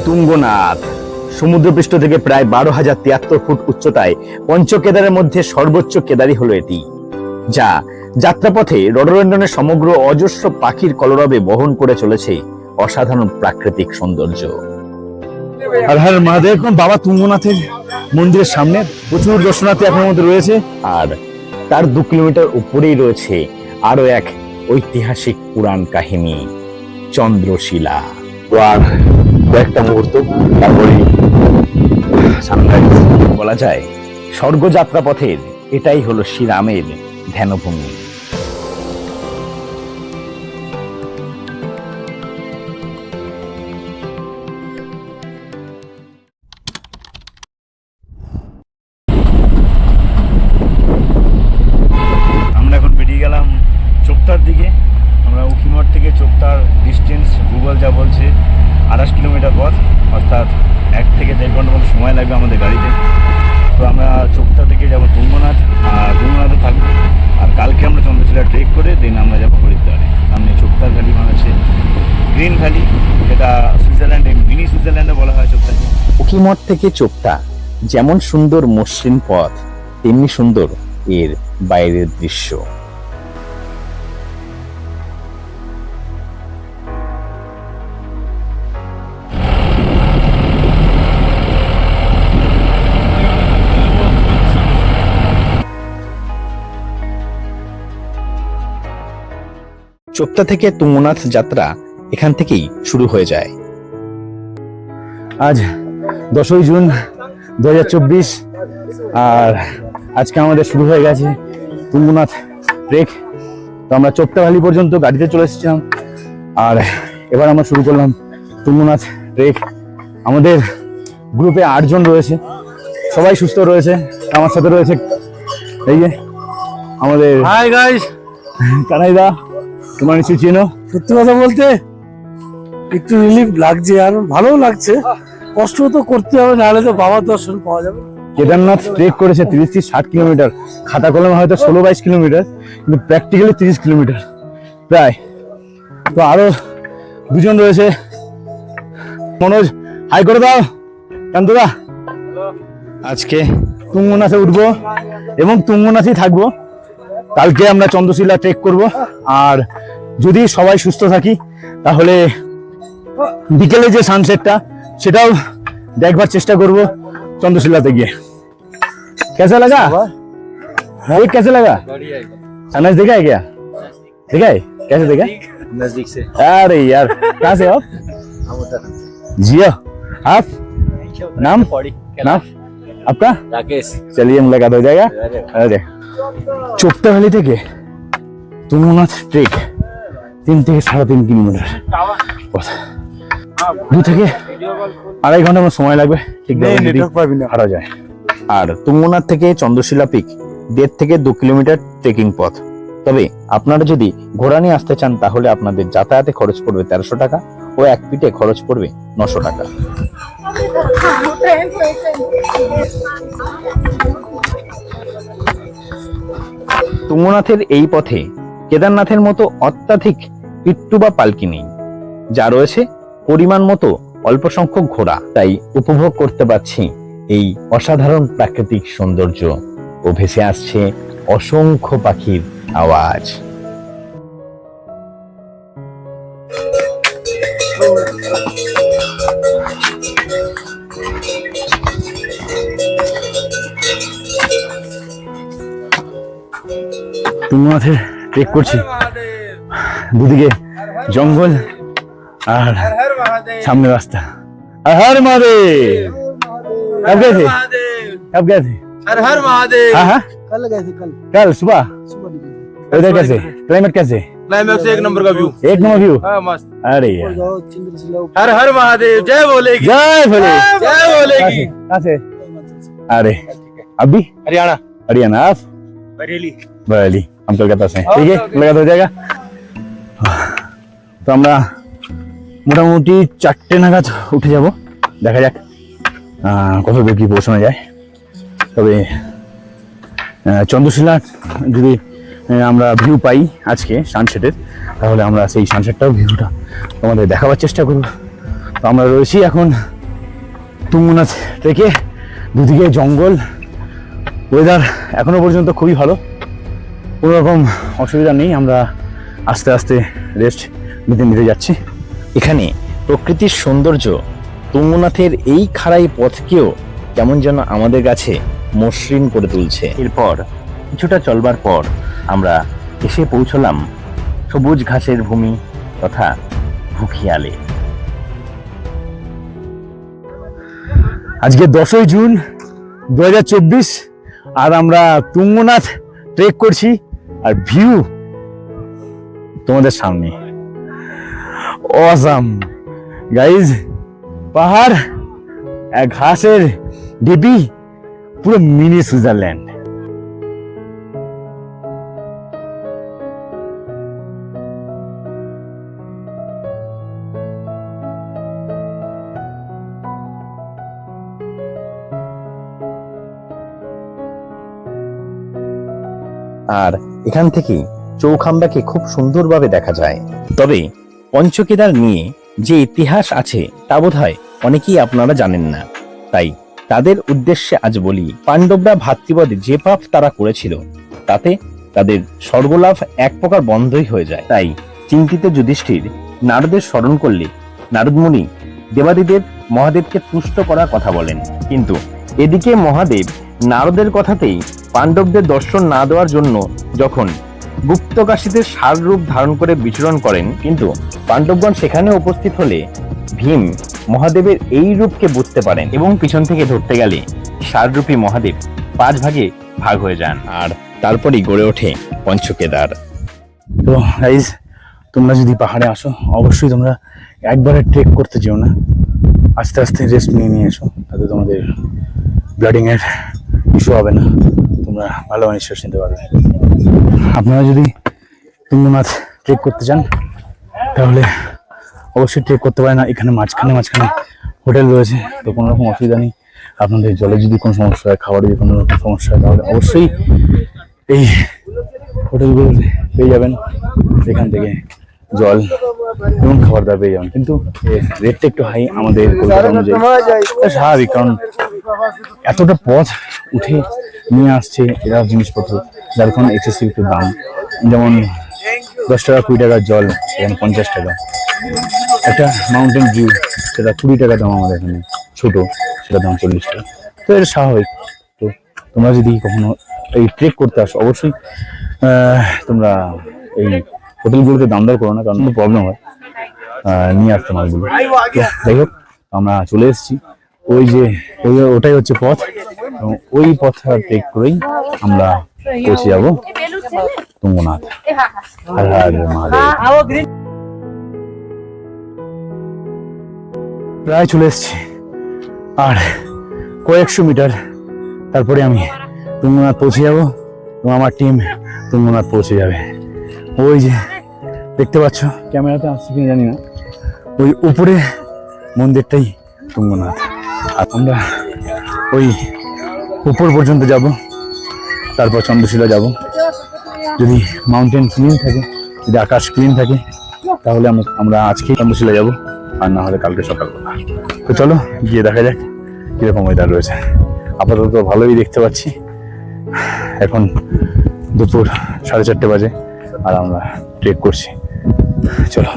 তুঙ্গনাথ সমুদ্রপৃষ্ঠ থেকে প্রায় 12,073 ফুট উচ্চতায় পঞ্চকেদারের মধ্যে সর্বোচ্চ কেদারই হলো এটি, যা যাত্রাপথে রডোডেন্ড্রনের সমগ্র অজস্র পাখির কলরবে বহন করে চলেছে অসাধারণ প্রাকৃতিক সৌন্দর্য। হর হর মহাদেব। বাবা তুঙ্গনাথের মন্দিরের সামনে প্রচুর দর্শনার্থী এখনো মধ্যে রয়েছে, আর তার 2 কিলোমিটার উপরেই রয়েছে আরো এক ঐতিহাসিক পুরাণ কাহিনী, চন্দ্রশিলা। আর কয়েকটা মুহূর্ত তারপরে সানরাইজ। বলা যায় স্বর্গযাত্রা পথের এটাই হলো শ্রীরামের ধ্যানভূমি। আমরা এখন বেরিয়ে গেলাম চোপতার দিকে। আমরা উখিমঠ থেকে চোপতার ডিস্টেন্স গুগল যা বলছে 28 কিলোমিটার পথ, অর্থাৎ 1 থেকে 1.5 ঘন্টার মতো সময় লাগবে আমাদের গাড়িতে। তো আমরা চোপতা থেকে যাবো তুঙ্গনাথ, আর তুঙ্গনাথে থাকবো, আর কালকে আমরা চন্দ্রশিলা ট্রেক করে দেন আমরা যাবো হরিদ্বারে। সামনে চোপতার ভ্যালি মানে হচ্ছে গ্রিন ভ্যালি, যেটা সুইজারল্যান্ডে মিনি সুইজারল্যান্ডে বলা হয় চোপতাকে। উখিমঠ থেকে চোপতা যেমন সুন্দর মসৃণ পথ, তেমনি সুন্দর এর বাইরের দৃশ্য। চোপতা থেকে তুঙ্গনাথ যাত্রা এখান থেকেই শুরু হয়ে যায়। আজ 10ই জুন 2024, আর আজকে আমাদের শুরু হয়ে গেছে তুঙ্গনাথ ট্রেক। তো আমরা চোপতা ভ্যালি পর্যন্ত গাড়িতে চলে এসেছিলাম, আর এবার আমরা শুরু করলাম তুঙ্গনাথ ট্রেক। আমাদের গ্রুপে 8 জন রয়েছে, সবাই সুস্থ রয়েছে। আমার সাথে রয়েছে এই যে আমাদের হাই গাইস কানাইদা, তোমার নিশ্চয়ই চেনো। সত্যি কথা বলতে একটু রিলিফ লাগছে, আর ভালোও লাগছে। কষ্ট তো করতে হবে, নাহলে তো বাবার দর্শন পাওয়া যাবে। কেদারনাথ ট্রেক করেছে 30 থেকে 60 কিলোমিটার, খাতা কলমে হয়তো 16-22 কিলোমিটার, কিন্তু প্র্যাকটিক্যালি 30 কিলোমিটার প্রায়। তো আরো 2 জন রয়েছে। মনোজ, হাই করে দাও। কান্তদা, আজকে তুঙ্গনাথে উঠবো এবং তুঙ্গনাথেই থাকবো। কালকে আমরা চন্দ্রশিলা ট্রেক করব, আর যদি সবাই সুস্থ থাকি তাহলে বিকেলে যে সানসেটটা সেটাও দেখবার চেষ্টা করব चंद्रशिला गए। कैसा लगा? ये कैसा लगा? सनराइज देखा है क्या? देखा है? कैसे देखा? नजदीक से। अरे यार, कहाँ से आप? जिया, आप? नाम? नाम आपका? राकेश। चलिए मुलाकात हो जाएगा। अरे चोपता वैली থেকে তুঙ্গনাথ ট্রেক 3 থেকে 3.5 কিলোমিটার পথ, 2 থেকে 2.5 ঘন্টা সময় লাগবে। ঠিক নেটওয়ার্ক পাবি না হারা যায়। আর তুঙ্গনাথ থেকে চন্দ্রশিলা পিক 1.5 থেকে 2 কিলোমিটার ট্রেকিং পথ। তবে আপনারা যদি ঘোড়া নিয়ে আসতে চান তাহলে আপনাদের যাতায়াতে খরচ পড়বে 1300 টাকা ও এক পিঠে খরচ পড়বে 900 টাকা। তুঙ্গনাথের এই পথে কেদারনাথের মতো অত্যাধিক পিট্টু বা পালকি নেই, যা রয়েছে পরিমাণ মতো অল্প সংখ্যক ঘোড়া। তাই উপভোগ করতে পারছি এই অসাধারণ প্রাকৃতিক সৌন্দর্য ও ভেসে আসছে অসংখ্য পাখির আওয়াজ। তুঙ্গনাথে ট্রেক করছি, দুদিকে জঙ্গল আর सामने रास्ता। हर हर महादेव। कब गए थे? कब गए थे? हर हर महादेव। हाँ कल गए थे, कल सुबह। सुबह उधर कैसे क्लाइमेट कैसे? क्लाइमेक्स एक नंबर का व्यू। एक नंबर व्यू। हाँ मस्त। अरे यार, हर हर महादेव। जय बोलेगी, जय भोले, जय बोलेगी। कहाँ से? अरे अभी हरियाणा। हरियाणा, आप? बरेली। बरेली, हम कलकत्ता से। ठीक है, मुलाकात हो जाएगा। तो আমরা মোটামুটি 4টে নাগাদ উঠে যাব, দেখা যাক কত দূর কি পৌঁছানো যায়। তবে চন্দ্রশিলা যদি আমরা ভিউ পাই আজকে সানসেটের, তাহলে আমরা সেই সানসেটটাও ভিউটা তোমাদের দেখাবার চেষ্টা করব। তো আমরা রয়েছি এখন তুঙ্গনাথ ট্রেকে, দুদিকে জঙ্গল, ওয়েদার এখনো পর্যন্ত খুবই ভালো, কোনো রকম অসুবিধা নেই। আমরা আস্তে আস্তে রেস্ট নিতে নিতে যাচ্ছি। এখানে প্রকৃতির সৌন্দর্য তুঙ্গনাথের এই খাড়াই পথকেও কেমন যেন আমাদের কাছে মসৃণ করে তুলছে। এরপর কিছুটা চলবার পর আমরা এসে পৌঁছলাম সবুজ ঘাসের ভূমি তথা ভুখিয়ালে। আজকে 10ই জুন 2024 আর আমরা তুঙ্গনাথ ট্রেক করছি, আর ভিউ তোমাদের সামনে অসাম গাইজ। পাহাড়, ঘাসের ঢিপি, পুরো মিনি সুইজারল্যান্ড। আর এখান থেকে চৌখাম্বাকে খুব সুন্দরভাবে দেখা যায়। তবে পঞ্চকেদার নিয়ে যে ইতিহাস আছে তা বোধহয় অনেকেই আপনারা জানেন না, তাই তাদের উদ্দেশ্যে আজ বলি, পাণ্ডবরা ভাতৃবদে যে পাপ তারা করেছিল তাতে তাদের স্বর্গলাভ এক প্রকার বন্ধই হয়ে যায়। তাই চিন্তিত যুধিষ্ঠির নারদের স্মরণ করলে নারদ মুনি দেবাদিদেব মহাদেবকে তুষ্ট করার কথা বলেন, কিন্তু এদিকে মহাদেব নারদের কথাতেই পাণ্ডবদের দর্শন না দেওয়ার জন্য যখন গুপ্তকাশীতে ষাঁড় রূপ ধারণ করে বিচরণ করেন, কিন্তু পাণ্ডবগণ সেখানে উপস্থিত হলে ভীম মহাদেবের এই রূপকে বুঝতে পারেন এবং পিছন থেকে ধরতে গেলে ষাঁড়রূপী মহাদেব 5 ভাগে ভাগ হয়ে যান, আর তারপরেই গড়ে ওঠে পঞ্চকেদার। তো গাইস, তোমরা যদি পাহাড়ে আসো অবশ্যই তোমরা একবারে ট্রেক করতে যেও না, আস্তে আস্তে রেস্ট নিয়ে এসো, তাতে তোমাদের ব্লাডিং এর ইস্যু হবে না, তোমরা ভালো নিঃশ্বাস নিতে পারবে। আপনারা যদি তুঙ্গনাথ ট্রেক করতে চান তাহলে অবশ্যই ট্রেক করতে পারেন। এখানে মাঝখানে হোটেল রয়েছে, তো কোনো রকম অসুবিধা নেই। আপনাদের জলে যদি কোনো সমস্যা হয়, খাবারে যদি কোনো রকম সমস্যা হয়, তাহলে অবশ্যই এই হোটেলগুলো পেয়ে যাবেন। এখান থেকে জল এবং খাবার দাবার পেয়ে যাবেন, কিন্তু রেটটা একটু হাই আমাদের কলকাতা অনুযায়ী, স্বাভাবিক, কারণ এতটা পথ উঠে নিয়ে আসছে এরা জিনিসপত্র, যার কারণে এক্সেসিভ একটু দাম। যেমন 10 টাকা 20 টাকার জল এখানে 50 টাকা, একটা মাউন্টেন ভিউ সেটা 20 টাকা দাম, আমাদের এখানে ছোট সেটা দাম 40 টাকা। তো এটা স্বাভাবিক। তো তোমরা যদি কখনো এই ট্রেক করতে আসো অবশ্যই তোমরা এই হোটেলগুলোতে দাম দর করো না, কারণ প্রবলেম হয় নিয়ে আসতে মালগুলো। যাই হোক, আমরা চলে এসেছি, ওই যে ওটাই হচ্ছে পথ, এবং ওই পথটা ট্রেক করেই আমরা পৌঁছে যাবো তুঙ্গনাথ। হর হর মহাদেব। প্রায় চলে এসেছি, আর কয়েকশো মিটার তারপরে আমি তুঙ্গনাথ পৌঁছে যাবো এবং আমার টিম তুঙ্গনাথ পৌঁছে যাবে। ওই যে দেখতে পাচ্ছ, ক্যামেরাতে আসছে কিনা জানি না, ওই উপরে মন্দিরটাই তুঙ্গনাথ। আর আমরা ওই উপর পর্যন্ত যাব, তারপর চন্দ্রশিলা যাব। যদি মাউন্টেন ক্লিন থাকে, যদি আকাশ ক্লিন থাকে, তাহলে আমরা আজকে চন্দ্রশিলা যাব, আর না হলে কালকে সকালবেলা। তো চলো গিয়ে দেখা যাক কিরকম ওয়েদার রয়েছে। আপাতত ভালোই দেখতে পাচ্ছি। এখন দুপুর 4:30 বাজে, আর আমরা ট্রেক করছি। চলো।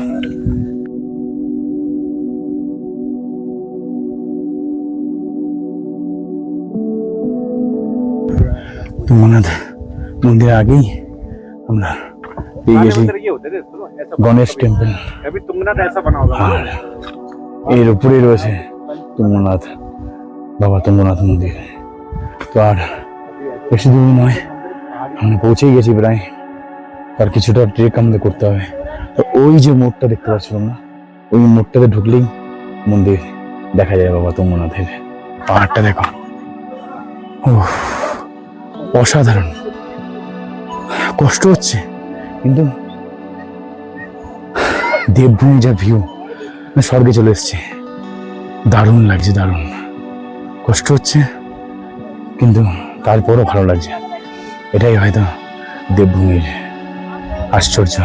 তুঙ্গনাথ মন্দিরের আগেই আমরা পেয়ে গেছি গণেশ টেম্পল, আর এর উপরে রয়েছে তুঙ্গনাথ, বাবা তুঙ্গনাথ মন্দির। তো আর বেশি দূর নয়, আমরা পৌঁছেই গেছি প্রায়। তার কিছুটা ট্রেক আমাদের করতে হবে। তো ওই যে মোড়টা দেখতে পাচ্ছ না, ওই মোড়টাতে ঢুকলেই মন্দির দেখা যায় বাবা তুঙ্গনাথের। পাহাড়টা দেখো, অসাধারণ। কষ্ট হচ্ছে, কিন্তু দেবভূমি যা ভিউ, স্বর্গে চলে এসছে। দারুণ লাগছে, দারুণ। কষ্ট হচ্ছে কিন্তু তারপরও ভালো লাগছে। এটাই হয়তো দেবভূমির আশ্চর্য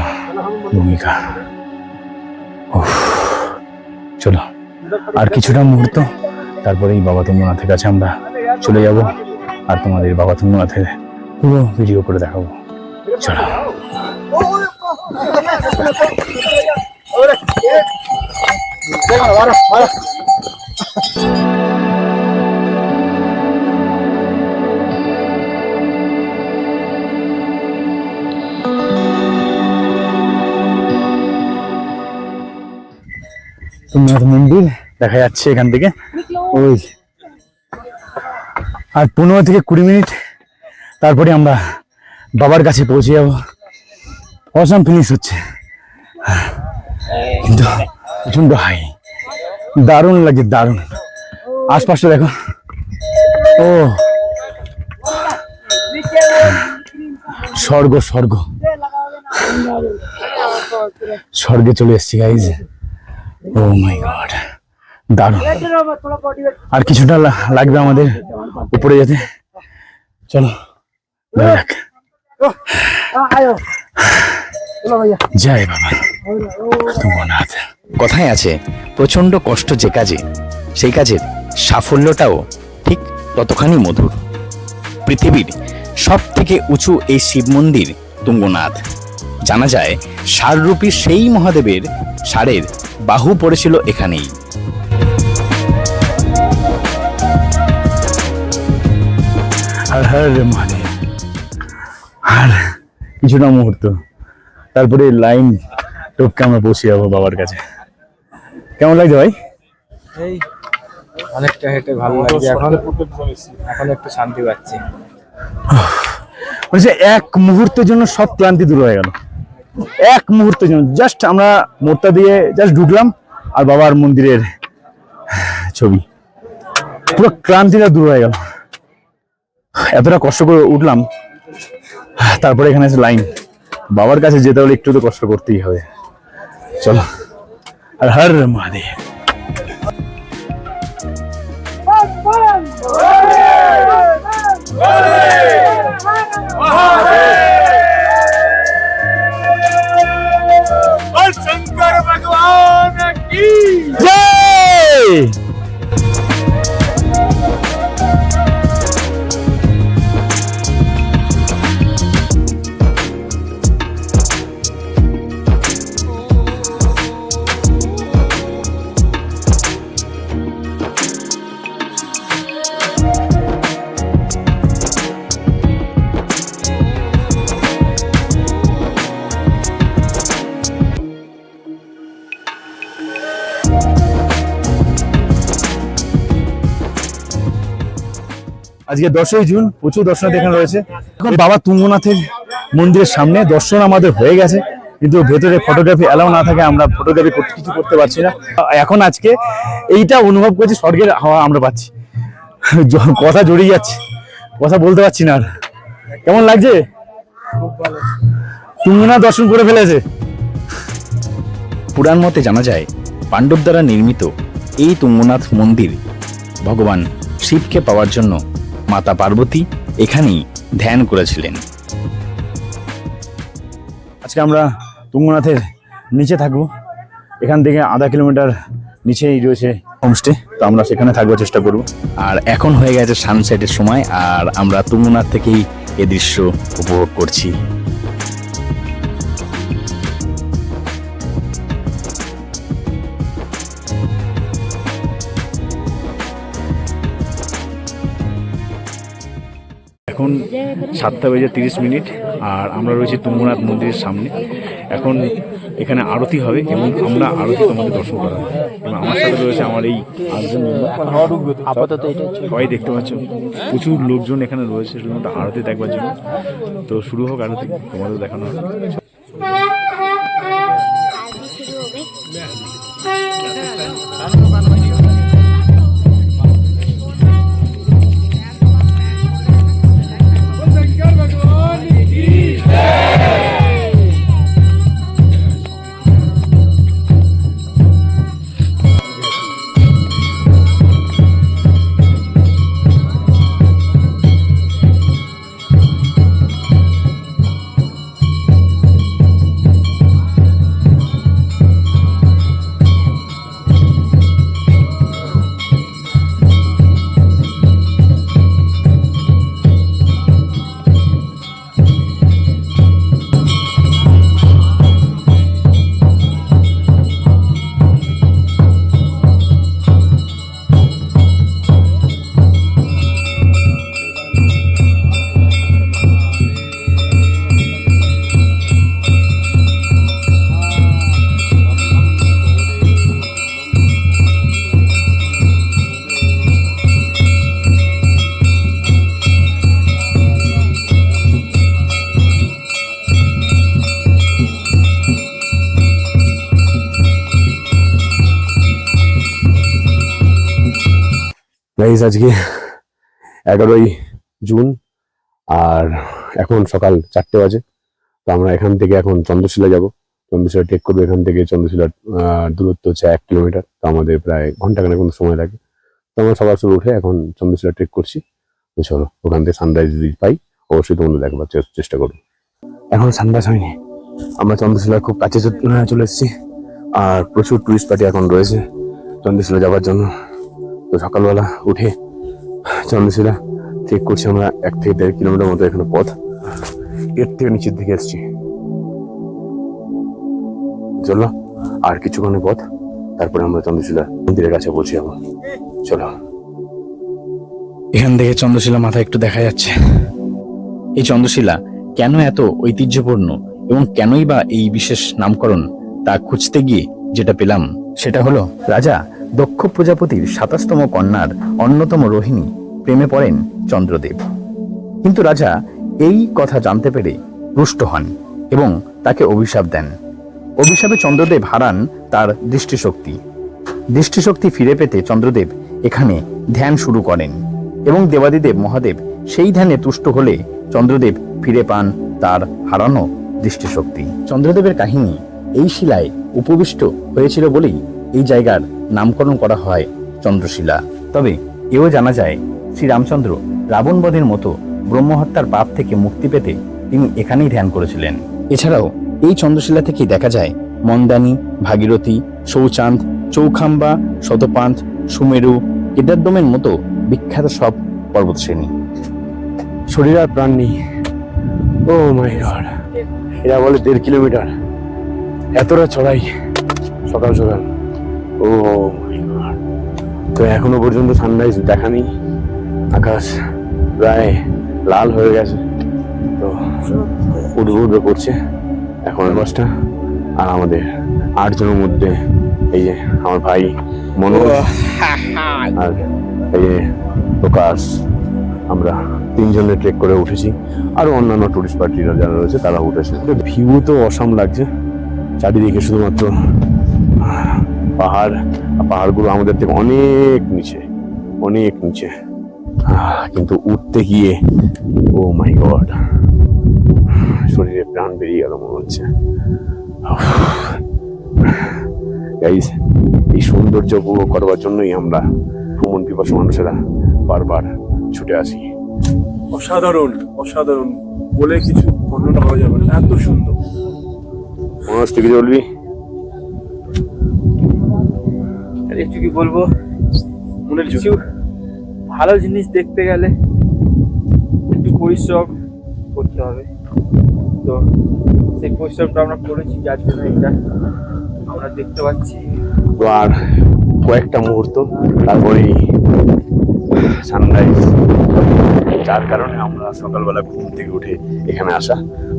ভূমিকা। চলো আর কিছুটা মুহূর্ত, তারপরেই বাবা তুঙ্গনাথের কাছে আমরা চলে যাব আর তোমাদের বাবা তুঙ্গনাথের পুরো ভিডিও করে দেখাবো। চলো। তুঙ্গনাথ মন্দির দেখা যাচ্ছে এখান থেকে, ওই আর 15 থেকে 20 মিনিট তারপরে আমরা বাবার কাছে পৌঁছে যাবো। অসাম ফিনিশ হচ্ছে, কিন্তু প্রচন্ড হাই, দারুণ লাগে, দারুণ। আশপাশটা দেখো, ও স্বর্গ, স্বর্গ, স্বর্গে চলে এসেছি গাইজ। ও মাই গড, দারুণ। আর কিছুটা লাগবে আমাদের উপরে যেতে, চলো যাক। জয় বাবা তুঙ্গনাথ। কথায় আছে, প্রচন্ড কষ্ট যে কাজে, সেই কাজের সাফল্যটাও ঠিক ততখানি মধুর। পৃথিবীর সব থেকে উঁচু এই শিব মন্দির তুঙ্গনাথ। জানা যায় ষাঁড়রূপী সেই মহাদেবের ষাঁড়ের বাহু পড়েছিল এখানেই। হর হর মহাদেব। আর কিছুটা মুহূর্ত, তারপরে লাইন টপকে আমরা পৌঁছে যাবো বাবার কাছে। কেমন লাগছে ভাই? এই অনেকটা হেঁটে ভালো লাগছে, এখন একটু শান্তি পাচ্ছি। বলছে এক মুহূর্তের জন্য সব ক্লান্তি দূর হয়ে গেল, এক মুহূর্তের জন্য। জাস্ট আমরা মোড়টা দিয়ে জাস্ট ঢুকলাম আর বাবার মন্দিরের ছবি, পুরো ক্লান্তিটা দূর হয়ে গেল। এতটা কষ্ট করে উঠলাম, তারপরে এখানে আছে লাইন। বাবার কাছে যেতে হলে একটু তো কষ্ট করতেই হবে। চলো, আর হর মহাদেব। शंकर भगवान की जय। আজকে 10ই জুন, প্রচুর দর্শনার্থী এখানে রয়েছে। এখন বাবা তুঙ্গনাথের মন্দিরের সামনে দর্শন আমাদের হয়ে গেছে, কিন্তু ভেতরে ফটোগ্রাফি অ্যালাউ না থাকে আমরা ফটোগ্রাফি কিছু করতে পারছি না। এখন আজকে এইটা অনুভব করছি, স্বর্গের হাওয়া আমরা পাচ্ছি। কথা জড়িয়ে যাচ্ছে, কথা বলতে পারছি না। আর কেমন লাগছে? তুঙ্গনাথ দর্শন করে ফেলেছে। পুরাণ মতে জানা যায়, পাণ্ডব দ্বারা নির্মিত এই তুঙ্গনাথ মন্দির ভগবান শিবকে পাওয়ার জন্য মাতা পার্বতী এখানেই ধ্যান করেছিলেন। আজকে আমরা তুঙ্গনাথের নিচে থাকবো, এখান থেকে আধা কিলোমিটার নিচেই রয়েছে হোমস্টে, তো আমরা সেখানে থাকবার চেষ্টা করব। আর এখন হয়ে গেছে সানসেটের সময়, আর আমরা তুঙ্গনাথ থেকেই এ দৃশ্য উপভোগ করছি। এখন 7:30 আর আমরা রয়েছি তুঙ্গনাথ মন্দিরের সামনে। এখন এখানে আরতি হবে এবং আমরা আরতি তোমাদের দর্শন করাবো। এবং আমার সাথে রয়েছে আমার এই আটজন আপাতত সবাই দেখতে পাচ্ছ, প্রচুর লোকজন এখানে রয়েছে শুধুমাত্র আরতি দেখবার জন্য। তো শুরু হোক আরতি, তোমাদের দেখানো হবে। গাইস আজকে 11ই জুন আর এখন সকাল 4টে বাজে। তো আমরা এখান থেকে এখন চন্দ্রশিলা যাব। চন্দ্রশিলা ট্রেক করবো। এখান থেকে চন্দ্রশিলার দূরত্ব হচ্ছে 1 কিলোমিটার। তো আমাদের প্রায় ঘন্টাখানেক কোনো সময় লাগে। তো আমরা সকাল সকাল উঠে এখন চন্দ্রশিলা ট্রেক করছি। তো চলো ওখান থেকে সানরাইজ যদি পাই অবশ্যই তোমাদের দেখবার চেষ্টা করবো। এখন সানরাইজ হয়নি, আমরা চন্দ্রশিলার খুব কাছে চলে এসেছি আর প্রচুর টুরিস্ট পার্টি এখন রয়েছে চন্দ্রশিলা যাওয়ার জন্য। তো সকালবেলা উঠে চন্দ্রশিলা ট্রেক করছি আমরা 1 থেকে 1.5 কিলোমিটার মতো এখানে পথ। এর থেকে নিচের দিকে এসছি। চলো আর কিছুক্ষণের পথ, তারপরে আমরা চন্দ্রশিলা মন্দিরের কাছে পৌঁছে যাবো। চলো। এখান থেকে চন্দ্রশিলা মাথা একটু দেখা যাচ্ছে। এই চন্দ্রশিলা কেন এত ঐতিহ্যপূর্ণ এবং কেনই বা এই বিশেষ নামকরণ তা খুঁজতে গিয়ে যেটা পেলাম সেটা হলো রাজা দক্ষ প্রজাপতির 27তম কন্যার অন্যতম রোহিণী প্রেমে পড়েন চন্দ্রদেব। কিন্তু রাজা এই কথা জানতে পেরে রুষ্ট হন এবং তাকে অভিশাপ দেন। অভিশাপে চন্দ্রদেব হারান তার দৃষ্টিশক্তি ফিরে পেতে চন্দ্রদেব এখানে ধ্যান শুরু করেন এবং দেবাদিদেব মহাদেব সেই ধ্যানে তুষ্ট হলে চন্দ্রদেব ফিরে পান তার হারানো দৃষ্টিশক্তি। চন্দ্রদেবের কাহিনী এই শিলায় উপবিষ্ট হয়েছিল বলেই এই জায়গার নামকরণ করা হয় চন্দ্রশিলা। তবে এও জানা যায় শ্রীরামচন্দ্র রাবণবধের মতো ব্রহ্মহত্যার পাপ থেকে মুক্তি পেতে তিনি এখানেই ধ্যান করেছিলেন। এছাড়াও এই চন্দ্রশিলা থেকেই দেখা যায় মন্দানী, ভাগীরথী, শৌচাঁদ, চৌখাম্বা, শতপান্থ, সুমেরু, কেদারদমের মতো বিখ্যাত সব পর্বতশ্রেণী। শরীর আর প্রাণ নেই। ও মাই গড, এরা বলে 1.5 কিলোমিটার, এতটা চড়াই সকাল সকাল। ও মাই গড। তো এখনো পর্যন্ত সানরাইজ দেখা নেই, আকাশ প্রায় লাল হয়ে গেছে। তো উঠবে করছে এখন 5টা। আর আমাদের 8 জনের মধ্যে এই যে আমার ভাই মনোজ আর এই যে প্রকাশ, আমরা 3 জনে ট্রেক করে উঠেছি। আরো অন্যান্য টুরিস্ট পার্টিরা যারা রয়েছে তারা উঠেছে। ভিউ তো অসাম লাগছে, চারিদিকে শুধুমাত্র পাহাড়। পাহাড়গুলো আমাদের থেকে অনেক নিচে, কিন্তু উঠতে গিয়ে ও মাই গড, শরীরে প্রাণ বেরিয়ে গেল মনে হচ্ছে। গাইস, এই সৌন্দর্য উপভোগ করবার জন্যই আমরা ভ্রমণ পিপাসু মানুষেরা বারবার ছুটে আসি। অসাধারণ অসাধারণ, বলে কিছু বর্ণনা করা যাবে না, এত সুন্দর। মনোজ থেকে চলবি। একটু কি বলবো, মনে কিছু ভালো জিনিস দেখতে গেলে একটু পরিশ্রম করতে হবে। তো সেই পরিশ্রমটা আমরা করেছি, যার জন্য এটা আমরা দেখতে পাচ্ছি। তো আর কয়েকটা মুহূর্ত তারপরেই সানরাইজ, যার কারণে আমরা সকালবেলা ঘুম থেকে উঠে এখানে আসা।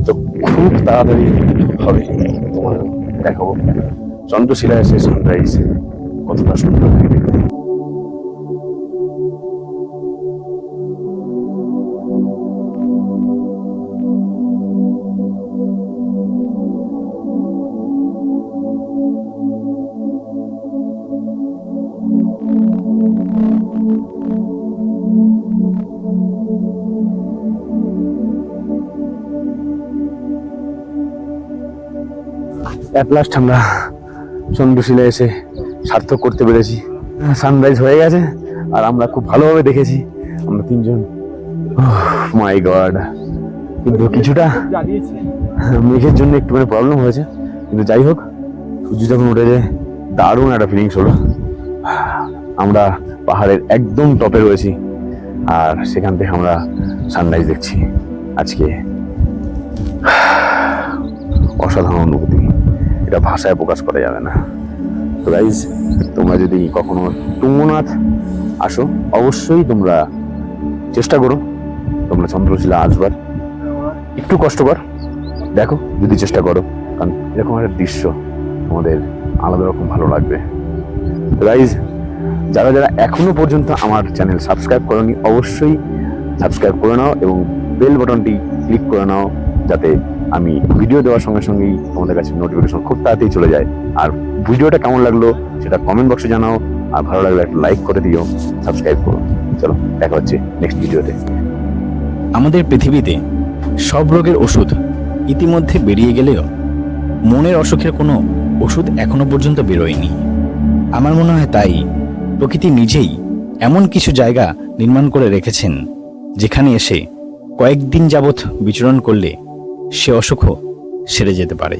তো খুব তাড়াতাড়ি হবে, তোমার দেখাবো চন্দ্রশিলায় এসে সানরাইজ কতটা সুন্দর লাগে দেখতে। অ্যাট লাস্ট আমরা চন্দ্রশিলা এসে সার্থক করতে পেরেছি। সানরাইজ হয়ে গেছে আর আমরা খুব ভালোভাবে দেখেছি আমরা 3 জন। মাই গড, কিন্তু কিছুটা মেঘের জন্য একটু প্রবলেম হয়েছে, কিন্তু যাই হোক, সূর্য যখন উঠেছে দারুণ একটা ফিলিংস হলো। আমরা পাহাড়ের একদম টপে রয়েছি আর সেখান থেকে আমরা সানরাইজ দেখছি আজকে। অসাধারণ অনুভূতি, এটা ভাষায় প্রকাশ করা যাবে না। তো গাইজ, তোমরা যদি কখনো তুঙ্গনাথ আসো অবশ্যই তোমরা চেষ্টা করো তোমরা চন্দ্রশিলা আসবার। একটু কষ্টকর, দেখো যদি চেষ্টা করো, কারণ এরকম একটা দৃশ্য তোমাদের আলাদা রকম ভালো লাগবে। তো গাইজ, যারা যারা এখনো পর্যন্ত আমার চ্যানেল সাবস্ক্রাইব করোনি অবশ্যই সাবস্ক্রাইব করে নাও এবং বেল বাটনটি ক্লিক করে নাও, যাতে আমি ভিডিও দেওয়ার সঙ্গে সঙ্গেই তোমাদের কাছে নোটিফিকেশন খুব তাড়াতাড়ি চলে যায়। আর ভিডিওটা কেমন লাগলো সেটা কমেন্ট বক্সে জানাও। আর ভালো লাগলে একটা লাইক করে দিও, সাবস্ক্রাইব করো। চলো দেখা হচ্ছে নেক্সট ভিডিওতে। আমাদের পৃথিবীতে সব রোগের ওষুধ ইতিমধ্যে বেরিয়ে গেলেও মনের অসুখের কোনো ওষুধ এখনো পর্যন্ত বেরোয়নি। আমার মনে হয় তাই প্রকৃতি নিজেই এমন কিছু জায়গা নির্মাণ করে রেখেছেন যেখানে এসে কয়েকদিন যাবৎ বিচরণ করলে সে অসুখও সেরে যেতে পারে।